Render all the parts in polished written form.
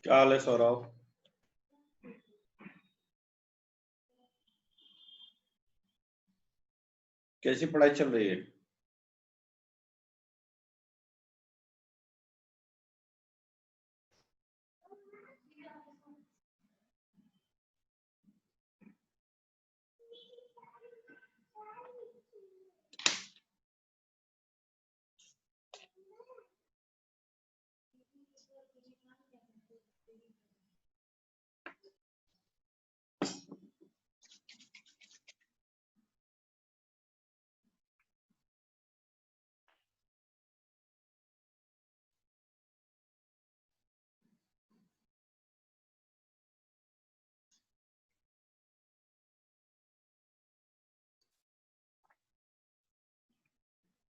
क्या हाल है सौरभ? कैसी पढ़ाई चल रही है?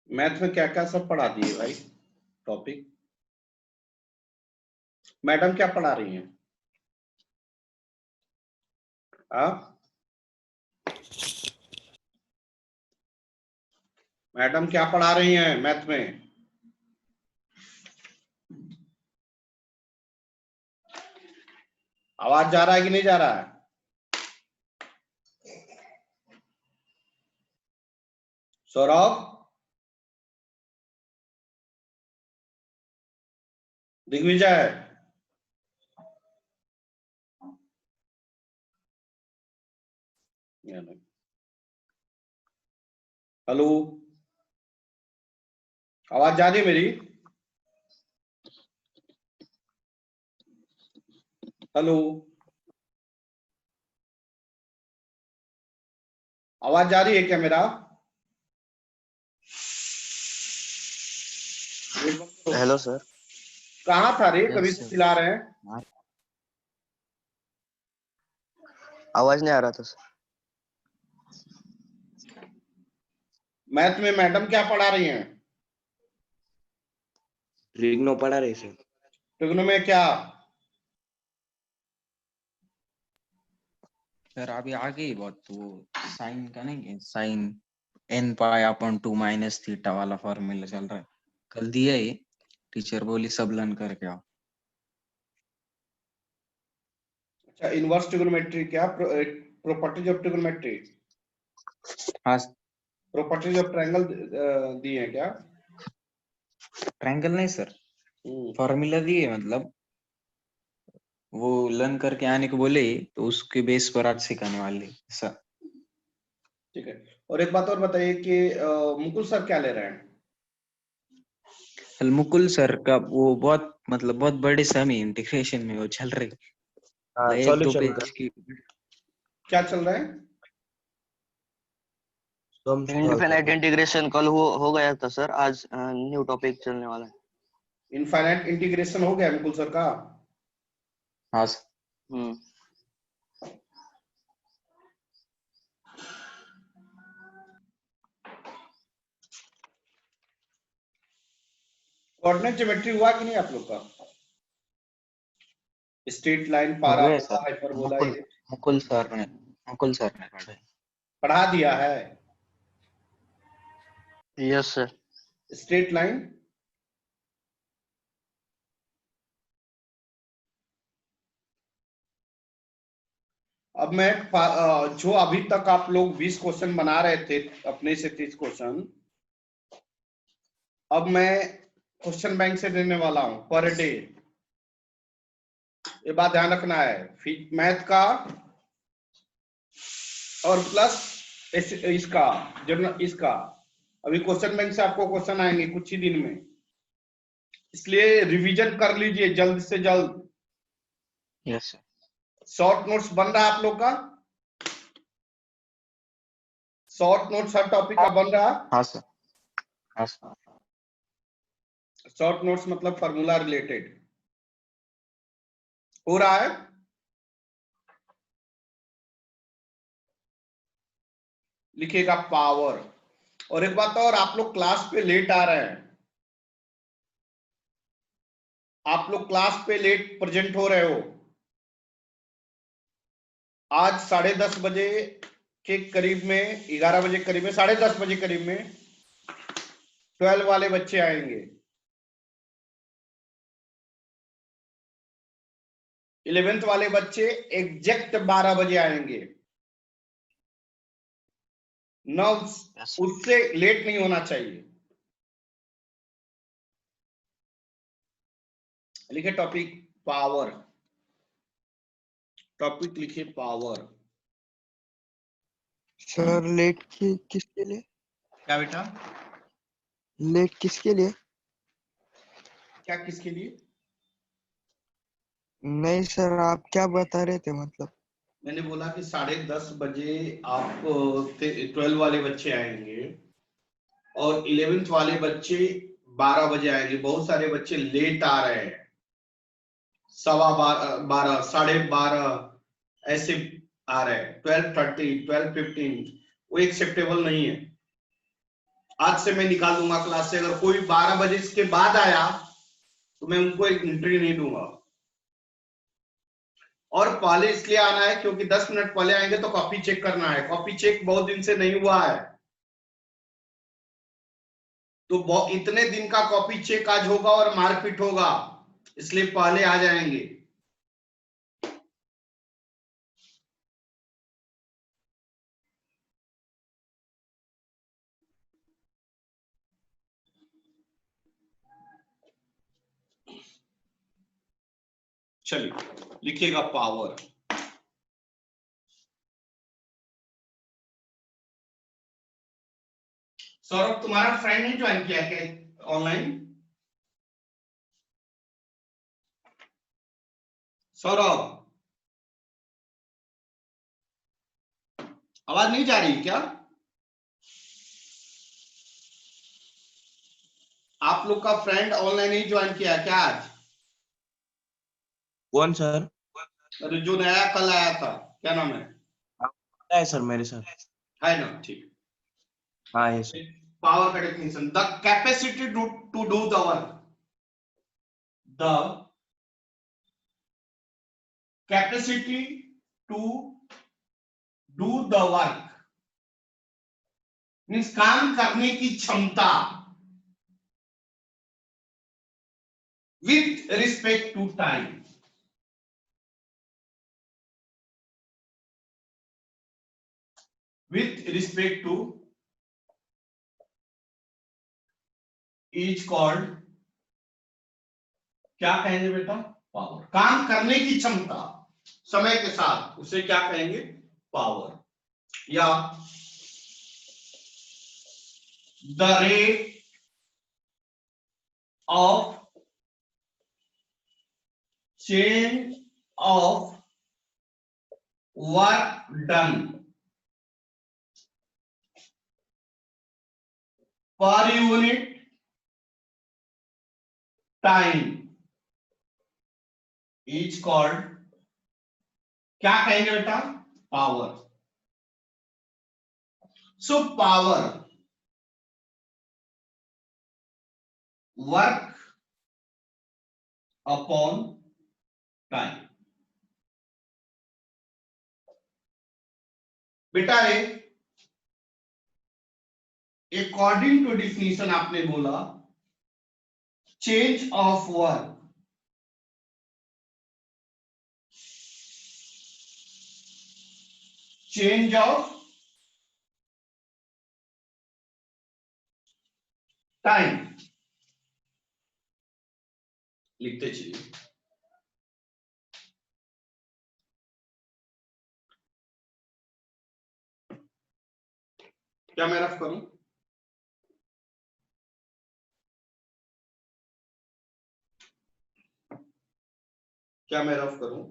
मैथ में क्या क्या सब पढ़ा दिए भाई? टॉपिक मैडम क्या पढ़ा रही हैं? आप मैडम क्या पढ़ा रही हैं मैथ में? आवाज जा रहा है कि नहीं जा रहा है? सौरभ, दिग्विजय, हेलो, आवाज जा रही है मेरी? हेलो, आवाज जा रही है क्या मेरा? Hello sir. कहाँ था रे? कभी यस से सर। चिल्ला रहे हैं। आवाज नहीं आ रहा था सर। मैथ में मैडम क्या पढ़ा रही हैं? ट्रिग्नो पढ़ा रहे सर। ट्रिग्नो में क्या? सर अभी आ गई बहुत वो साइन का नहीं है, sine n pi upon 2 minus theta वाला फॉर्मूला चल रहा है। कल दिया ही टीचर बोली सब लर्न करके आओ। अच्छा, इनवर्स ट्रिग्नोमेट्री क्या? प्रॉपर्टीज ऑफ ट्रिग्नोमेट्री, हाँ प्रॉपर्टीज ऑफ ट्रायंगल दिए हैं क्या? ट्रायंगल नहीं सर, फॉर्मूला दिए मतलब वो लर्न करके आने को बोले तो उसके बेस पर आज सिखाने वाले सर। ठीक है। और एक बात और बताइए कि मुकुल सर क्या ले रहे हैं? मुकुल सर का वो बहुत मतलब बहुत बड़े समी इंटीग्रेशन में वो चल रही हाँ, एक दो सॉल्यूशन पेज की क्या चल रहा है? इनफिनिट इंटीग्रेशन कल हो गया था सर। आज न्यू टॉपिक चलने वाला है। इनफाइनाइट इंटीग्रेशन हो गया मुकुल सर का? हाँ सर। कोऑर्डिनेट ज्योमेट्री हुआ कि नहीं आप लोग का? स्ट्रेट लाइन, हो गया पाराबोला, सर। हाइपरबोला, मुकुल ये मुकुल सर ने पढ़ाई। पढ़ा दिया है। Yes sir. स्ट्रेट लाइन, अब मैं जो अभी तक आप लोग 20 क्वेश्चन बना रहे थे अपने से 30 क्वेश्चन, अब मैं क्वेश्चन बैंक से देने वाला हूं पर डे। ये बात ध्यान रखना है मैथ का और प्लस इसका जर्नल इसका। अभी क्वेश्चन बैंक से आपको क्वेश्चन आएंगे कुछ ही दिन में, इसलिए रिवीजन कर लीजिए जल्द से जल्द। Yes sir. शॉर्ट नोट्स बन रहा है आप लोग का? शॉर्ट नोट्स हर टॉपिक का बन रहा? हाँ सर। हाँ सर। शॉर्ट नोट्स मतलब फार्मूला रिलेटेड हो रहा है? लिखिएगा पावर। और एक बात और, आप लोग क्लास पे लेट आ रहे हैं, आप लोग क्लास पे लेट प्रेजेंट हो रहे हो। आज 10:30 बजे के करीब में, 11 बजे करीब में, 10:30 बजे करीब में 12 वाले बच्चे आएंगे। 11th वाले बच्चे एग्जैक्ट 12 बजे आएंगे, न उससे लेट नहीं होना चाहिए। लिखे टॉपिक पावर, टॉपिक लिखिए पावर। सर लेट किसके लिए? क्या बेटा? लेट किसके लिए? क्या किसके लिए? नहीं सर, आप क्या बता रहे थे मतलब? मैंने बोला कि 10:30 बजे आप 12 वाले बच्चे आएंगे और 11th वाले बच्चे 12 बजे आएंगे। बहुत सारे बच्चे लेट आ रहे हैं, 12:15, 12:30 ऐसे आ रहे हैं, 12:30, 12:15, वो एक्सेप्टेबल नहीं है। आज से मैं निकाल दूंगा क्लास से। अगर कोई 12 बजे इसके बाद आया तो मैं उनको एक एंट्री नहीं दूंगा। और पहले इसलिए आना है क्योंकि 10 मिनट पहले आएंगे तो कॉपी चेक करना है। कॉपी चेक बहुत दिन से नहीं हुआ है, तो इतने दिन का कॉपी चेक आज होगा और मारपीट होगा, इसलिए पहले आ जाएंगे। चलिए लिखिएगा पावर। सौरभ तुम्हारा फ्रेंड ने ज्वाइन किया क्या ऑनलाइन? सौरभ आवाज नहीं जा रही क्या? आप लोग का फ्रेंड ऑनलाइन ही ज्वाइन किया क्या आज? कौन सर? अरे जो नया कल आया था, क्या नाम है? है सर मेरे साथ। है ना, ठीक। हाँ ये सर। पावर का definition, the capacity to do the work, the capacity to do the work means काम करने की क्षमता, with respect to time. With respect to is called, क्या कहेंगे बेटा? पावर। काम करने की क्षमता समय के साथ, उसे क्या कहेंगे? पावर। या the rate of change of work done per unit time is called, क्या कहेंगे बेटा? Power. So power, work upon time. बेटा अकॉर्डिंग टू डिफिनीशन आपने बोला change of work, change of time, लिखते चलिए। क्या मैं रफ करूं? क्या मैं रफ करूं?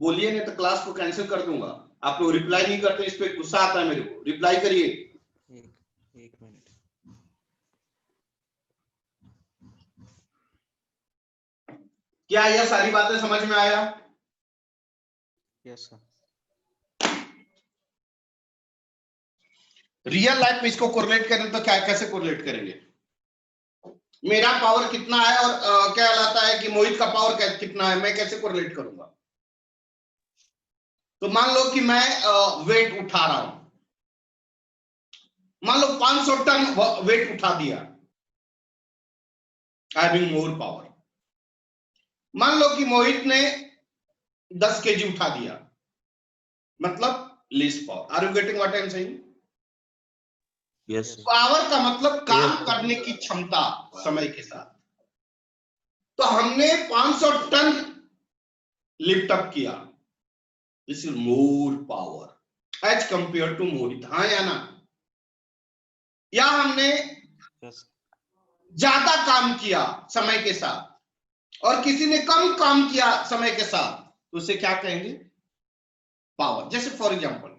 बोलिए, नहीं तो क्लास को कैंसिल कर दूंगा। आप लोग रिप्लाई नहीं करते, इस पे गुस्सा आता है मेरे को। रिप्लाई करिए। एक मिनट। क्या यह सारी बातें समझ में आया? Yes sir. रियल लाइफ में इसको कोरिलेट करें तो क्या, कैसे कोरिलेट करेंगे? मेरा पावर कितना है और क्या कहलाता है कि मोहित का पावर कितना है, मैं कैसे कोरिलेट करूंगा? तो मान लो कि मैं वेट उठा रहा हूं, मान लो 500 टन वेट उठा दिया, हैविंग मोर पावर। मान लो कि मोहित ने 10 केजी उठा दिया, मतलब less power. Are you getting what I am saying? Yes. Power का मतलब काम Yes. करने की क्षमता समय के साथ। तो हमने 500 टन लिफ्ट अप किया, this is more power as compare to Mohit. हाँ या ना? या हमने Yes. ज्यादा काम किया समय के साथ और किसी ने कम काम किया समय के साथ, तो उसे क्या कहेंगे? पावर। जैसे फॉर एग्जांपल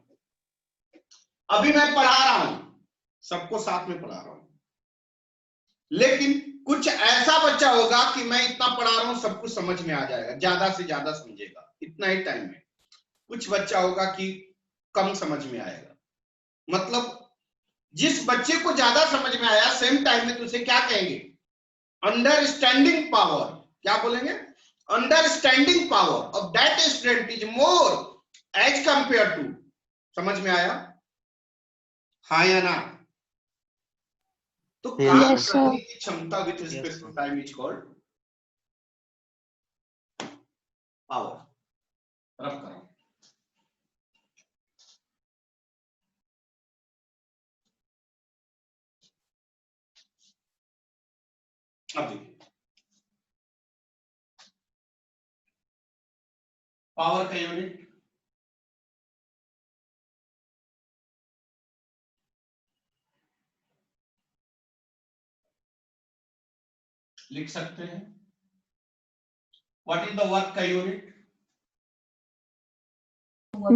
अभी मैं पढ़ा रहा हूं, सबको साथ में पढ़ा रहा हूं, लेकिन कुछ ऐसा बच्चा होगा कि मैं इतना पढ़ा रहा हूं सब कुछ समझ में आ जाएगा, ज्यादा से ज्यादा समझेगा इतना ही टाइम में। कुछ बच्चा होगा कि कम समझ में आएगा। मतलब जिस बच्चे को ज्यादा समझ में आया सेम टाइम में, तो उसे क्या कहेंगे? Understanding power. क्या बोलेंगे? Understanding power of that student is more as compare to. समझ में आया? हाँ या ना? तो Yes, काम sir. करने की क्षमता with respect Yes, to sir. Time is called power. Rough करो। अब देखिए पावर का यूनिट लिख सकते हैं। व्हाट इज द वर्क का यूनिट?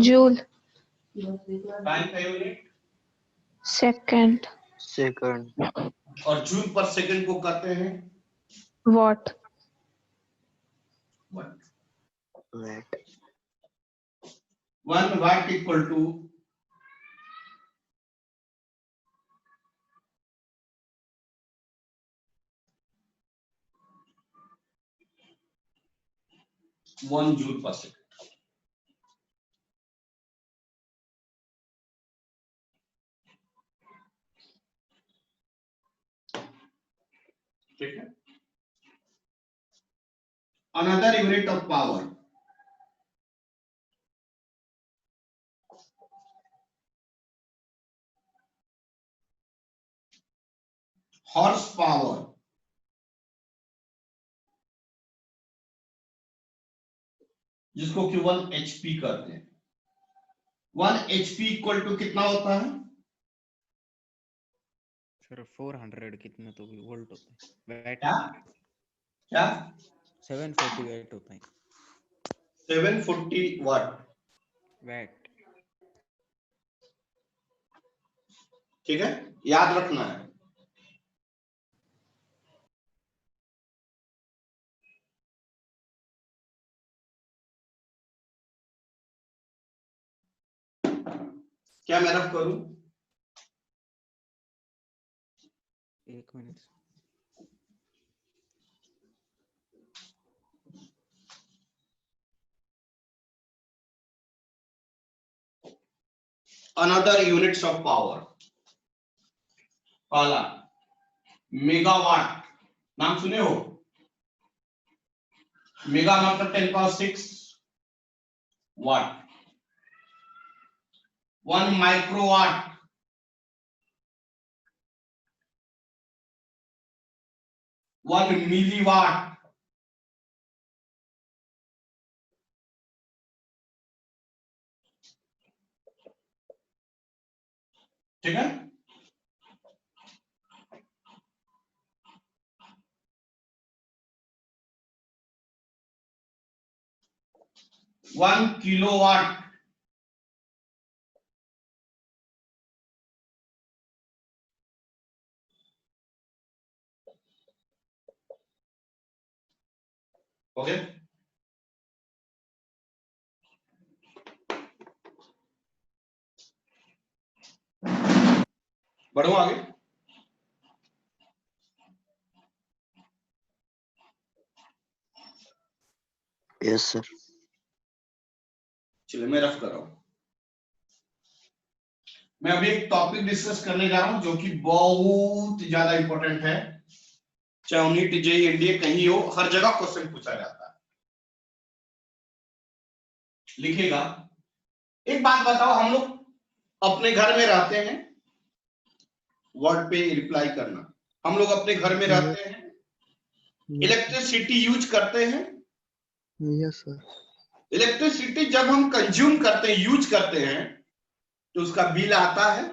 Joule. टाइम का यूनिट? Second. second, और जूल पर सेकंड को कहते हैं Watt. watt। watt, 1 watt equal to 1 joule per second. ठीक है। Another unit of power horse power, जिसको कि 1 HP कहते हैं। 1 HP इक्वल टू कितना होता है? सर 400 कितने तो भी वोल्ट होता है, वैट क्या? होता है। क्या? 740 वैट होता है। 740 वाट। वैट। ठीक है, याद रखना है। क्या मैं रफ करूं? एक minute. Another units of power, पहला मेगावाट। नाम सुने हो? मेगा मतलब 10⁻6 वाट। 1 माइक्रोवाट, 1 मिलीवाट, ठीक है। One kilowatt, okay. बढ़ो आगे। yes sir, चलिए मैं रफ कर रहा हूं। मैं अभी एक टॉपिक डिस्कस करने जा रहा हूं जो कि बहुत ज्यादा इंपॉर्टेंट है। चाहे नीट जेईई एनडीए कहीं हो, हर जगह क्वेश्चन पूछा जाता है। लिखेगा। एक बात बताओ, हम लोग अपने घर में रहते हैं, वर्ड पे रिप्लाई करना, हम लोग अपने घर में रहते हैं, इलेक्ट्रिसिटी यूज करते हैं। Yes sir. इलेक्ट्रिसिटी जब हम कंज्यूम करते हैं, यूज करते हैं, तो उसका बिल आता है।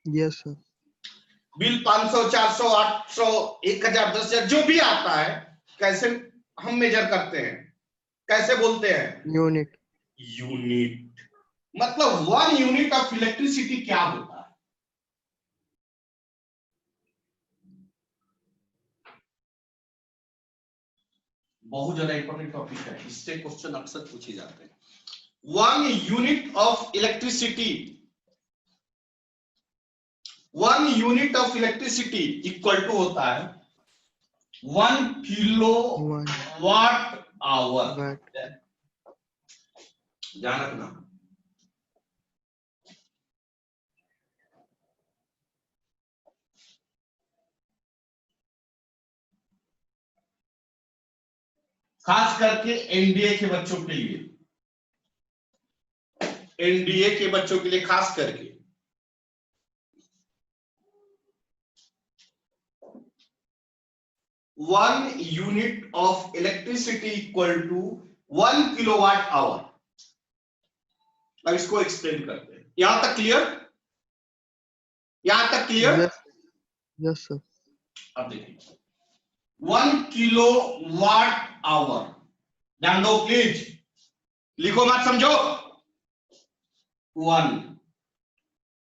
Yes sir. बिल 500, 400, 800, 1000, 10,000 जो भी आता है, कैसे हम मेजर करते हैं, कैसे बोलते हैं? यूनिट। यूनिट। मतलब 1 यूनिट ऑफ इलेक्ट्रिसिटी क्या होता है? बहुत ज्यादा इंपॉर्टेंट टॉपिक है, इससे क्वेश्चन अक्सर पूछे जाते हैं। 1 unit of electricity, 1 unit of electricity equal to होता है 1 किलो वाट आवर। ध्यान रखना। खास करके एनडीए के बच्चों के लिए, एनडीए के बच्चों के लिए खास करके, one unit of electricity equal to 1 kilowatt hour. अब इसको एक्सप्लेन करते हैं। यहां तक क्लियर? यहां तक क्लियर? Yes sir. अब देखिए 1 किलोवाट आवर, ध्यान दो प्लीज, लिखो मत समझो। 1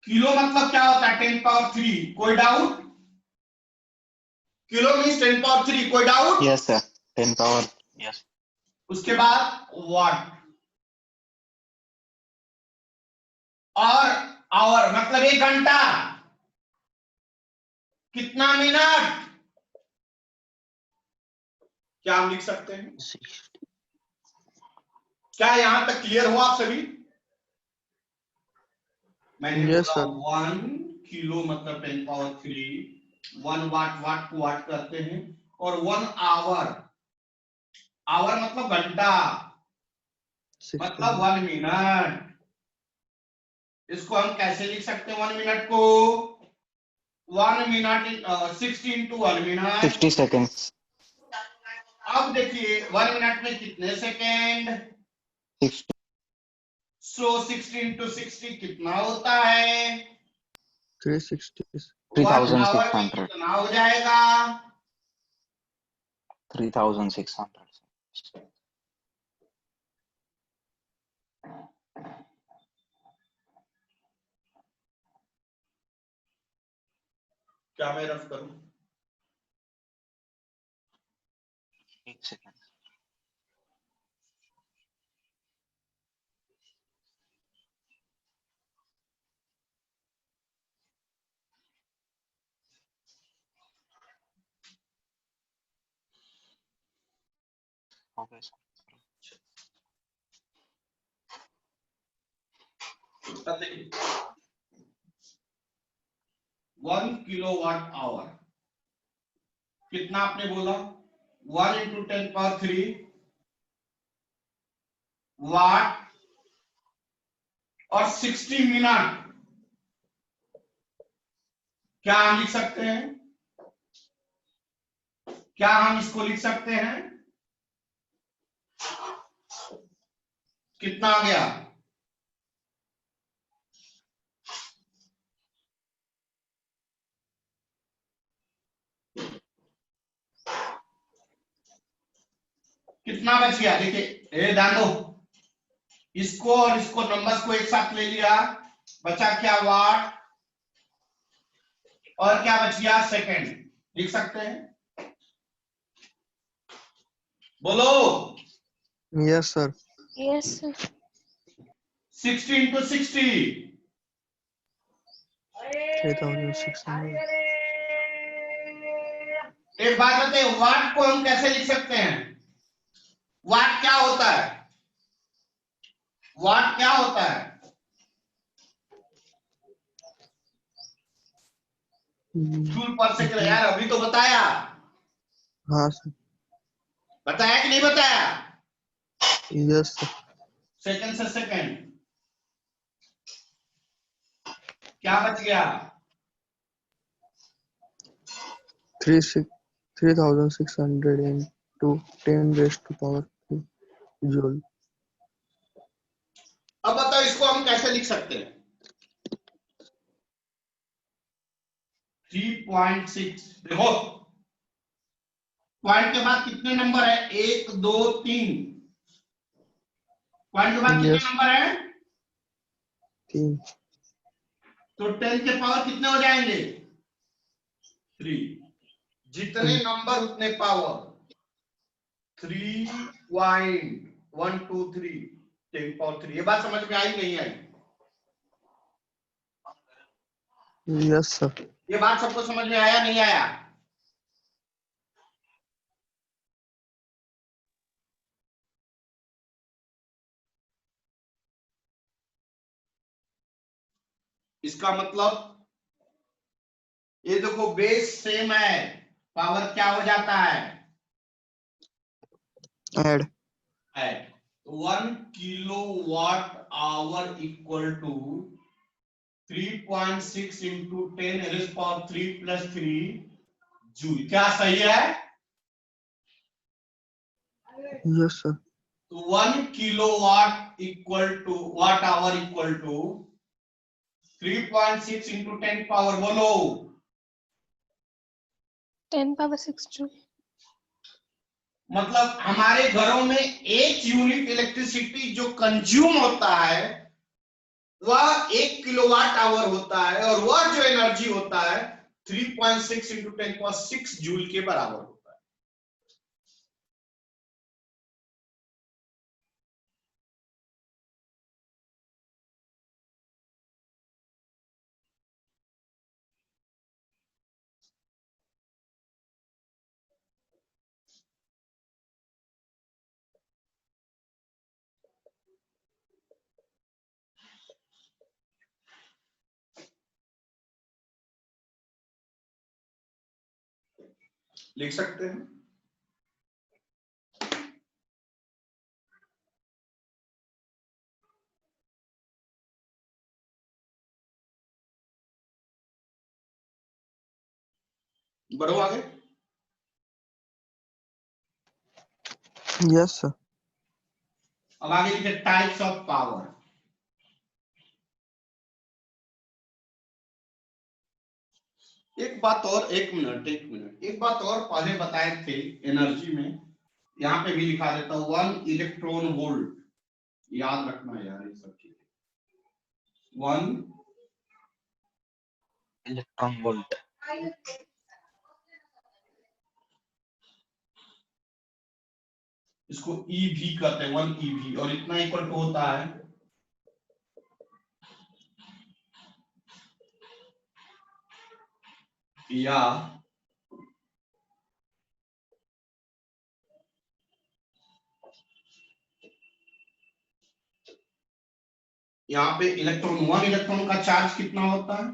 किलो मतलब क्या होता है? 10 पावर 3। कोई डाउट? Kilo means 10 power 3। कोई doubt? Yes sir, 10 power. Yes. उसके बाद वाट, और आवर मतलब 1 घंटा। कितना मिनट? क्या हम लिख सकते हैं? क्या यहां तक क्लियर हो आप सभी? मैंने बोला 1 किलो मतलब 10 पावर 3, 1 वाट, वाट को वाट करते हैं, और 1 आवर, आवर मतलब घंटा, मतलब 1 मिनट। इसको हम कैसे लिख सकते हैं 1 मिनट को? 1 मिनट 60 into 1 मिनट 60 सेकेंड्स। अब देखिए 1 मिनट में कितने सेकेंड? 60। सो 60 into 60 कितना होता है? 360। 1 आवर में कितना हो जाएगा? 3600। क्या मैं रफ करूं? एक second. Okay sir. 1 kilowatt our कितना आपने बोला? 1 into 10 power 3 वाट, और 60 मिनट। क्या हम लिख सकते हैं? क्या हम इसको लिख सकते हैं? कितना आ गया? कितना बच गया? देखिए ध्यान दो, इसको और इसको नंबर्स को एक साथ ले लिया, बचा क्या? वाट, और क्या बच गया? सेकंड। लिख सकते हैं? बोलो। Yes sir. Yes, sir. 60 into 60 3600। एक बात बताइए, वाट को हम कैसे लिख सकते हैं? वाट क्या होता है? वाट क्या होता है? Joule per second. यार अभी तो बताया, हाँ सर। बताया कि नहीं बताया? Yes sir. सेकंड से सेकंड क्या बच गया? 3600 into 10 raised to power 3 joule. अब बताओ इसको हम कैसे लिख सकते हैं? 3.6 देखो, पॉइंट के बाद कितने नंबर है? 1 2 3। पॉइंट के बाद कितने Yes. नंबर है? 3. तो 10 के पावर कितने हो जाएंगे? 3। जितने नंबर उतने पावर। 3.123 10 पावर 3। ये बात समझ में आई नहीं आई? Yes sir. ये बात सबको समझ में आया नहीं आया? इसका मतलब ये देखो बेस सेम है, पावर क्या हो जाता है? Add. 1 kilowatt hour equal to 3.6 into 10 raised power 3 plus 3 joule. क्या सही है? Yes sir. तो 1 kilowatt equal to watt hour equal to 3.6 into 10 power बोलो 10 power 6 joule. मतलब हमारे घरों में 1 यूनिट इलेक्ट्रिसिटी जो कंज्यूम होता है वह 1 किलोवाट आवर होता है, और वह जो एनर्जी होता है 3.6 into 10⁻6 जूल के बराबर होता है। लिख सकते हैं। बढ़ो आगे। Yes sir. अब आगे लिखे टाइप्स ऑफ पावर। एक बात और, एक मिनट एक बात और पहले बताए थे एनर्जी में, यहाँ पे भी लिखा देता हूं 1 इलेक्ट्रॉन वोल्ट। याद रखना यार ये सब चीजें। 1 इलेक्ट्रॉन वोल्ट। इसको EV कहते हैं, 1 EV, और इतना इक्वल टू होता है या यहाँ पे इलेक्ट्रॉन 1 इलेक्ट्रॉन का चार्ज कितना होता है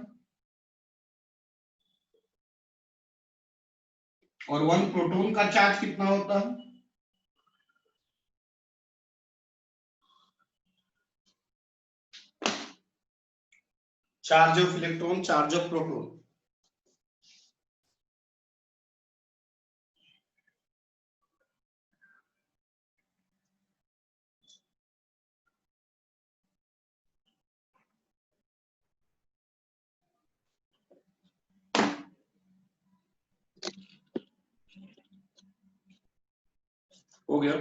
और 1 प्रोटॉन का चार्ज कितना होता है? Charge of electron, charge of proton. हो गया।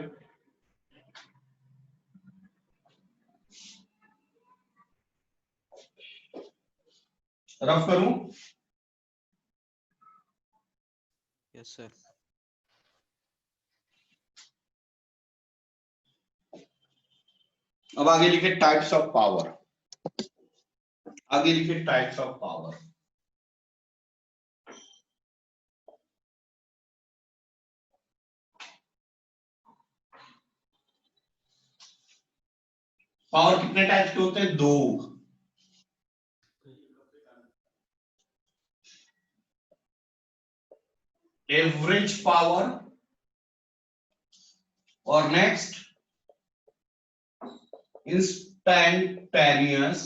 रफ करूं? Yes sir. अब आगे लिखे टाइप्स ऑफ पावर। आगे लिखे टाइप्स ऑफ पावर। पावर कितने टाइप्स के होते हैं? 2। एवरेज पावर, और नेक्स्ट इंस्टैंटेनियस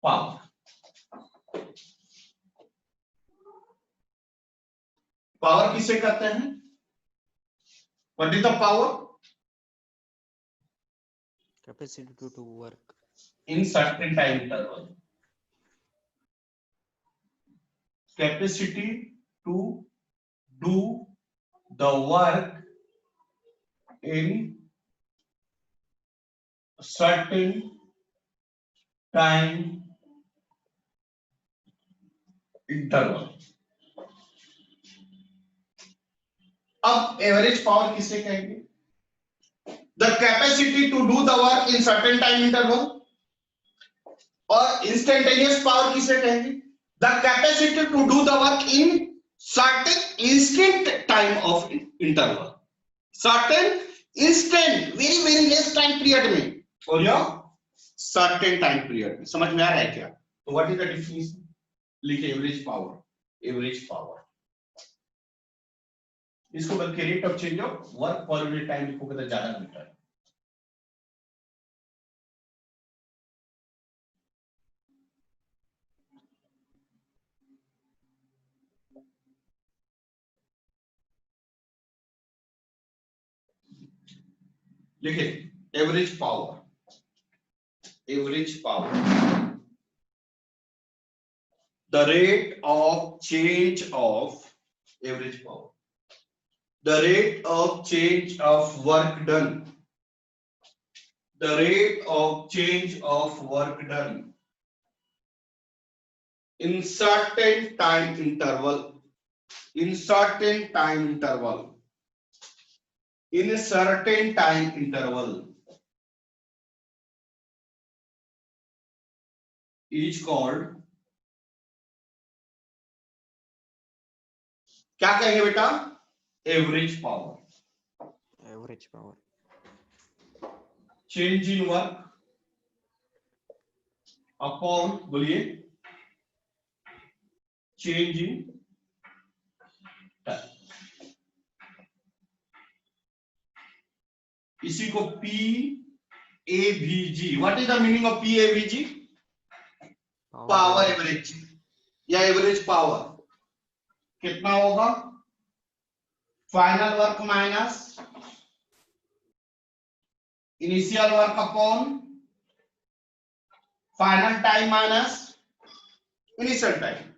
पावर। पावर किसे कहते हैं? What is the power? Capacity to do work. In certain time interval. Capacity to do the work in certain time interval. अब average power किसे कहेंगे? The capacity to do the work in certain time interval. और instantaneous power किसे कहेंगे? The capacity to do the work in certain instant time of interval. Certain instant, very less time period में, और या certain time period में। समझ में आ रहा है क्या? तो what is the definition? लिखे एवरेज पावर, एवरेज पावर। इसको करके rate of change of work per unit time लिखोगे तो ज्यादा बेटर है। लिखे average power, average power, the rate of change of average power, the rate of change of work done, the rate of change of work done in certain time interval, in certain time interval, in a certain time interval is called, क्या कहेंगे बेटा? Average power. Average power. Change in work upon, बोलिए, change in time. इसी को PAVG, what is the meaning of PAVG? Power average या average power. कितना होगा? Final work minus initial work upon final time minus initial time.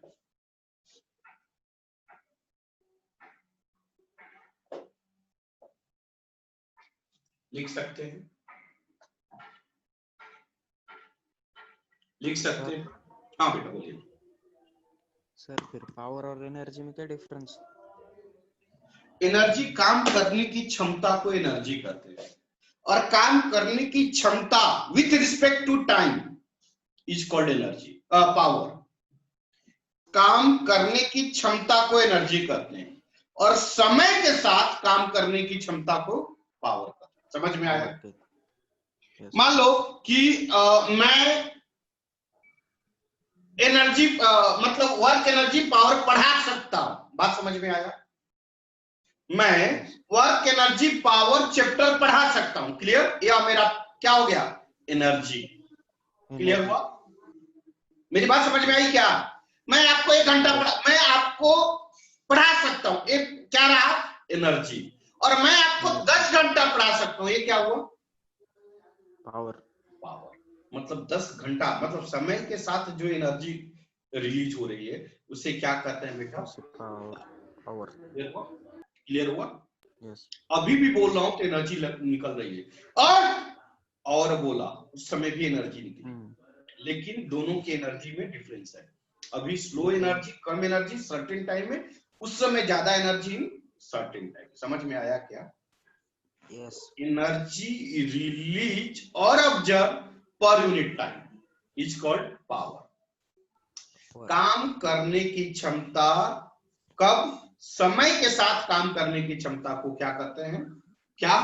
लिख सकते हैं, लिख सकते हैं। हाँ बेटा बोलिए। सर फिर पावर और एनर्जी में क्या डिफरेंस? एनर्जी, काम करने की क्षमता को एनर्जी कहते हैं, और काम करने की क्षमता with respect to time is called energy, power. काम करने की क्षमता को एनर्जी कहते हैं, और समय के साथ काम करने की क्षमता को पावर कहते हैं। समझ में आया? मान लो कि मैं एनर्जी मतलब वर्क एनर्जी पावर बढ़ा सकता हूं। बात समझ में आया? मैं वर्क एनर्जी पावर चैप्टर पढ़ा सकता हूं। क्लियर? या मेरा क्या हो गया? एनर्जी। क्लियर हुआ? मेरी बात समझ में आई क्या? मैं आपको 1 घंटा मैं आपको पढ़ा सकता हूं, एक क्या रहा? एनर्जी। और मैं आपको 10 घंटा पढ़ा सकता हूं, ये क्या हुआ? पावर। पावर मतलब 10 घंटा, मतलब समय के साथ जो एनर्जी रिलीज हो रही है उसे क्या कहते हैं बेटा? पावर। क्लियर हुआ? यस। अभी भी बोल रहा हूं तो एनर्जी निकल रही है, और बोला उस समय भी एनर्जी निकली, लेकिन दोनों की एनर्जी में डिफरेंस है। अभी स्लो एनर्जी, कम एनर्जी सर्टेन टाइम में, उस समय ज्यादा एनर्जी सर्टेन टाइम। समझ में आया क्या? यस। एनर्जी रिलीज और observe per unit time is called power. काम करने की क्षमता, कब? समय के साथ काम करने की क्षमता को क्या कहते हैं? क्या?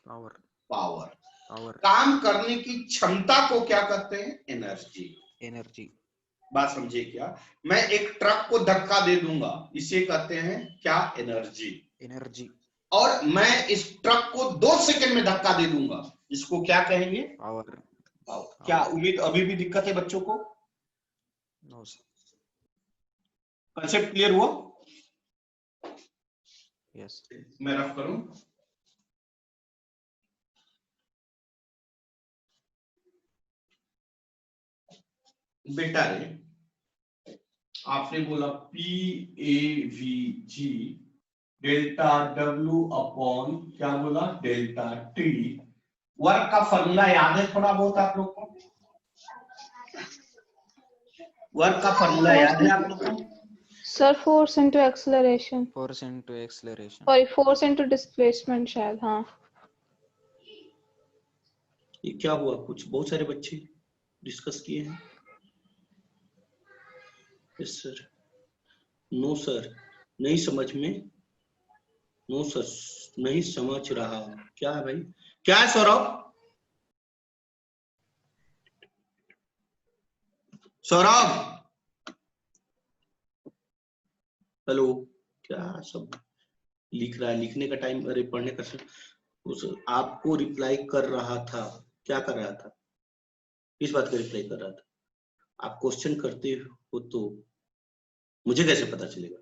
पावर। पावर। पावर। काम करने की क्षमता को क्या कहते हैं? एनर्जी। एनर्जी। बात समझिए क्या, मैं एक ट्रक को धक्का दे दूंगा, इसे कहते हैं क्या, एनर्जी। एनर्जी। और मैं इस ट्रक को 2 सेकंड में धक्का दे दूंगा, इसको क्या कहेंगे, पावर। क्या उम्मीद अभी भी दिक्कत है बच्चों को? No sir. कंसेप्ट क्लियर हुआ? यस। मैं रफ करूं, बेटा रे आपने बोला P A V G delta W upon क्या बोला, डेल्टा टी। वर्क का फॉर्मूला याद है थोड़ा बहुत आप लोग को? वर्क का फॉर्मूला याद है आप लोग को? Sir, force into acceleration. Force into acceleration. Sorry, force into displacement शायद, हाँ. ये क्या हुआ, कुछ बहुत सारे बच्चे डिस्कस किए हैं? यस सर, नो सर, नहीं समझ में, नो सर, नहीं समझ रहा, क्या है भाई, क्या है सौरभ? सौरभ, हेलो, क्या सब लिख रहा है, लिखने का टाइम, अरे पढ़ने का उस आपको रिप्लाई कर रहा था, क्या कर रहा था, किस बात का रिप्लाई कर रहा था? आप क्वेश्चन करते हो तो मुझे कैसे पता चलेगा?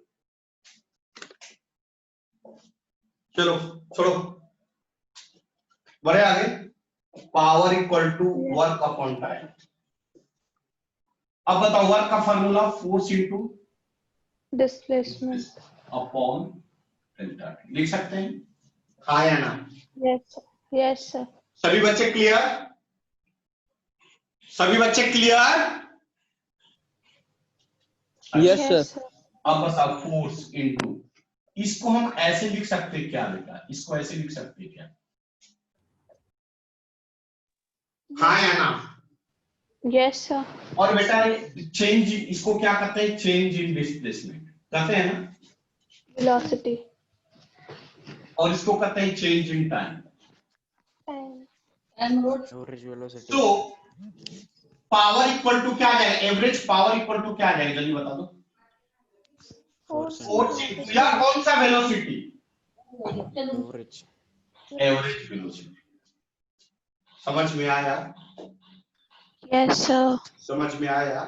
चलो छोड़ो, बढ़े आगे। Power equal to work upon time. अब बताओ वर्क का formula, force into Displacement. Upon delta T, लिख सकते हैं, हाँ या ना? Yes, sir. Yes, sir. सभी बच्चे क्लियर? सभी बच्चे clear? Yes, sir. Yes, sir. अब बताओ फोर्स इनटू, इसको हम ऐसे लिख सकते हैं क्या बेटा, इसको ऐसे लिख सकते हैं क्या, हाँ या ना? Yes, sir. और बेटा चेंज, इसको क्या कहते हैं, चेंज इन डिस्प्लेसमेंट कहते हैं ना, Velocity. और इसको कहते हैं change in time. Average velocity. तो पावर इक्वल टू क्या आ जाएगा, एवरेज पावर इक्वल टू क्या आ जाएगा, जल्दी बता दो। फोर्स इनटू या कौन सा वेलोसिटी, एवरेज। Average velocity. समझ में आया? Yes, sir. समझ में आया?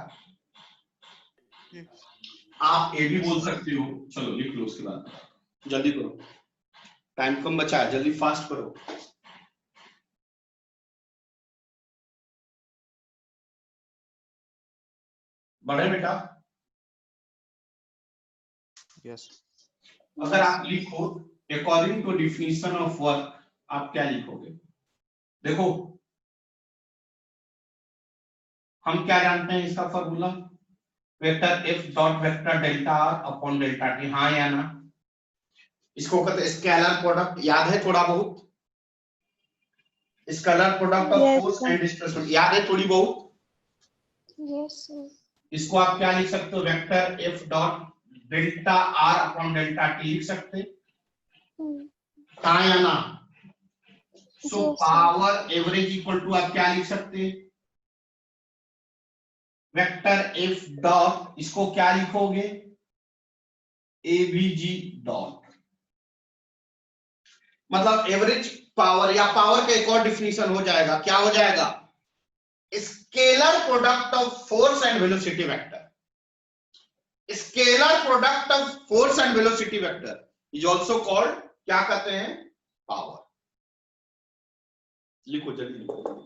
आप ए भी बोल सकते हो, चलो लिख लो, उसके बाद जल्दी करो, टाइम कम बचा है, जल्दी फास्ट करो। बढ़े बेटा? यस। अगर आप लिखो according to definition of work, आप क्या लिखोगे? देखो हम क्या जानते हैं इसका formula, vector F dot vector delta R upon delta T, हाँ या ना? इसको कहते हैं स्केलर प्रोडक्ट, याद है थोड़ा बहुत? Scalar product of Yes, force sir. And displacement, याद है थोड़ी बहुत? Yes, sir. इसको आप क्या लिख सकते हो, vector F dot delta R upon delta T लिख सकते हैं, हाँ या ना? So Yes, sir. Power average equal to आप क्या लिख सकते हैं, वेक्टर एफ डॉट, इसको क्या लिखोगे, एवीजी डॉट, मतलब एवरेज पावर या पावर का एक और डिफिनीशन हो जाएगा, क्या हो जाएगा, scalar product of force and velocity vector. Scalar product of force and velocity vector is also called, क्या कहते हैं, पावर। लिखो जल्दी लिखो।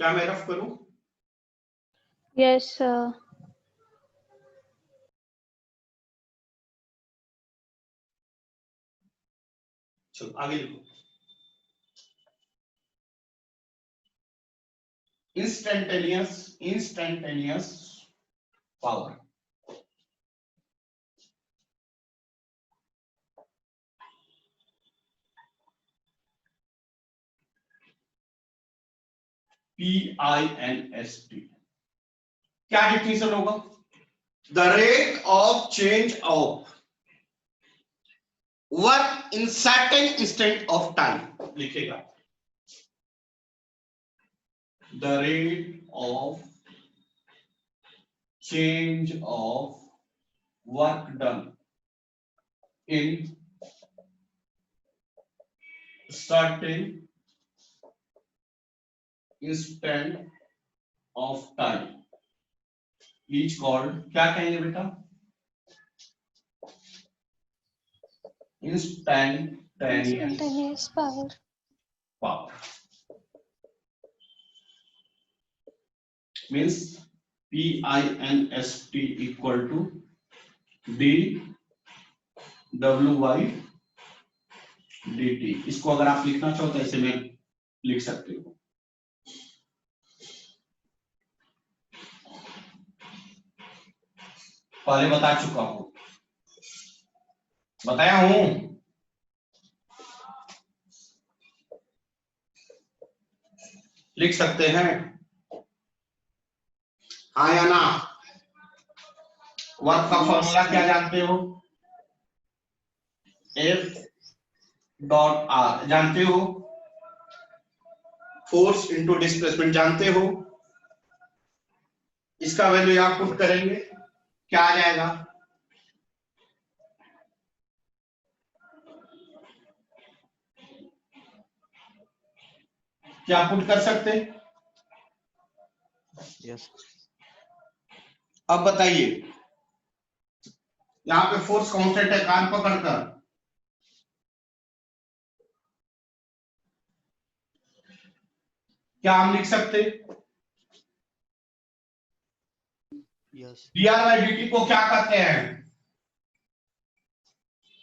क्या मैं रफ करूं? Yes, sir. चलो आगे लिखो। इंस्टेंटेनियस पावर, PINST, क्या डिफिनीशन होगा, the rate of change of work in certain instant of time लिखेगा, the rate of change of work done in certain instant of time each called, क्या कहेंगे बेटा, Instantaneous power. power means PINST equal to dW/dt। इसको अगर आप लिखना चाहो तो ऐसे में लिख सकते हो। पहले बता चुका हूं, बताया हूं। लिख सकते हैं हाँ या ना। वर्क का फॉर्मूला क्या जानते हो, F.R जानते हो, फोर्स इंटू डिस्प्लेसमेंट जानते हो। इसका वैल्यू आप पुट करेंगे, क्या आ जाएगा, क्या पुट कर सकते। यस अब बताइए, यहाँ पे फोर्स कांस्टेंट है, कान पकड़कर, क्या हम लिख सकते, यस dr/dt को क्या कहते हैं,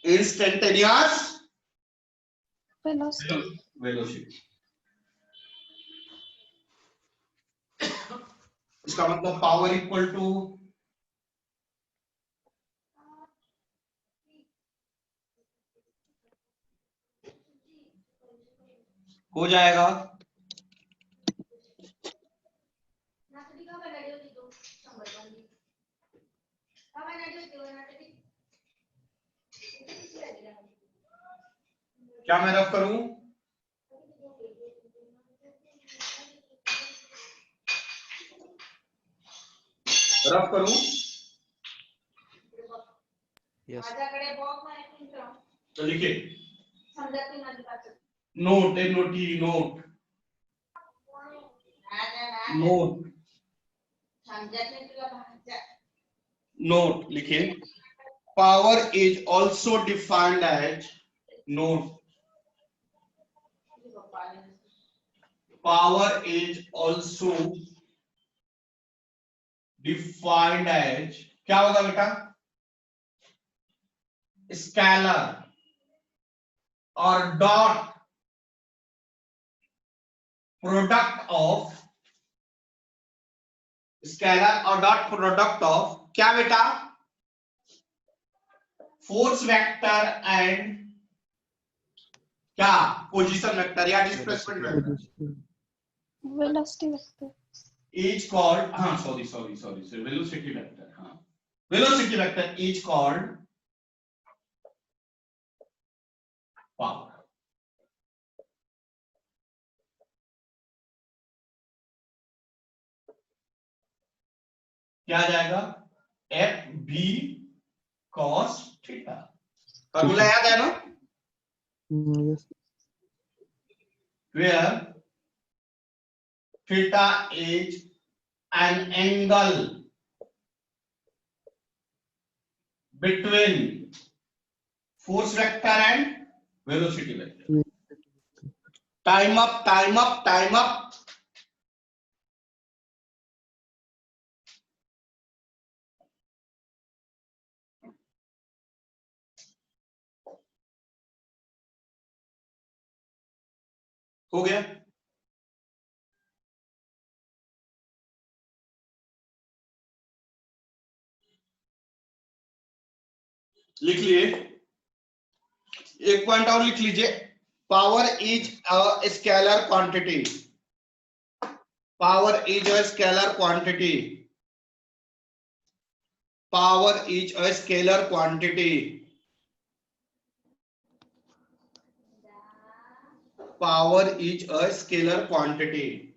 इंस्टेंटेनियस Velocity. वेलोसिटी। इसका मतलब पावर इक्वल टू हो जाएगा क्या, मैं रफ करूं, रफ करूं, यस तो लिखिए note, NOT note, note, note लिखिए, power is also defined as, note, power is also defined as, क्या होगा बेटा, स्केलर और डॉट प्रोडक्ट ऑफ, स्केलर और डॉट प्रोडक्ट ऑफ क्या बेटा, फोर्स वेक्टर एंड क्या, पोजीशन वेक्टर या displacement vector, Velocity vector. Is called, हाँ सॉरी वेलोसिटी वेक्टर, हाँ velocity vector is called power. क्या आ जाएगा, FV cos थीटा, फॉर्मूला याद है ना, Yes. where theta is an angle between force vector and velocity vector। Time up, time up, time up. हो गया, लिख लिए, एक पॉइंट और लिख लीजिए, power is a scalar quantity, power is a scalar quantity, power is a scalar quantity power is a scalar quantity.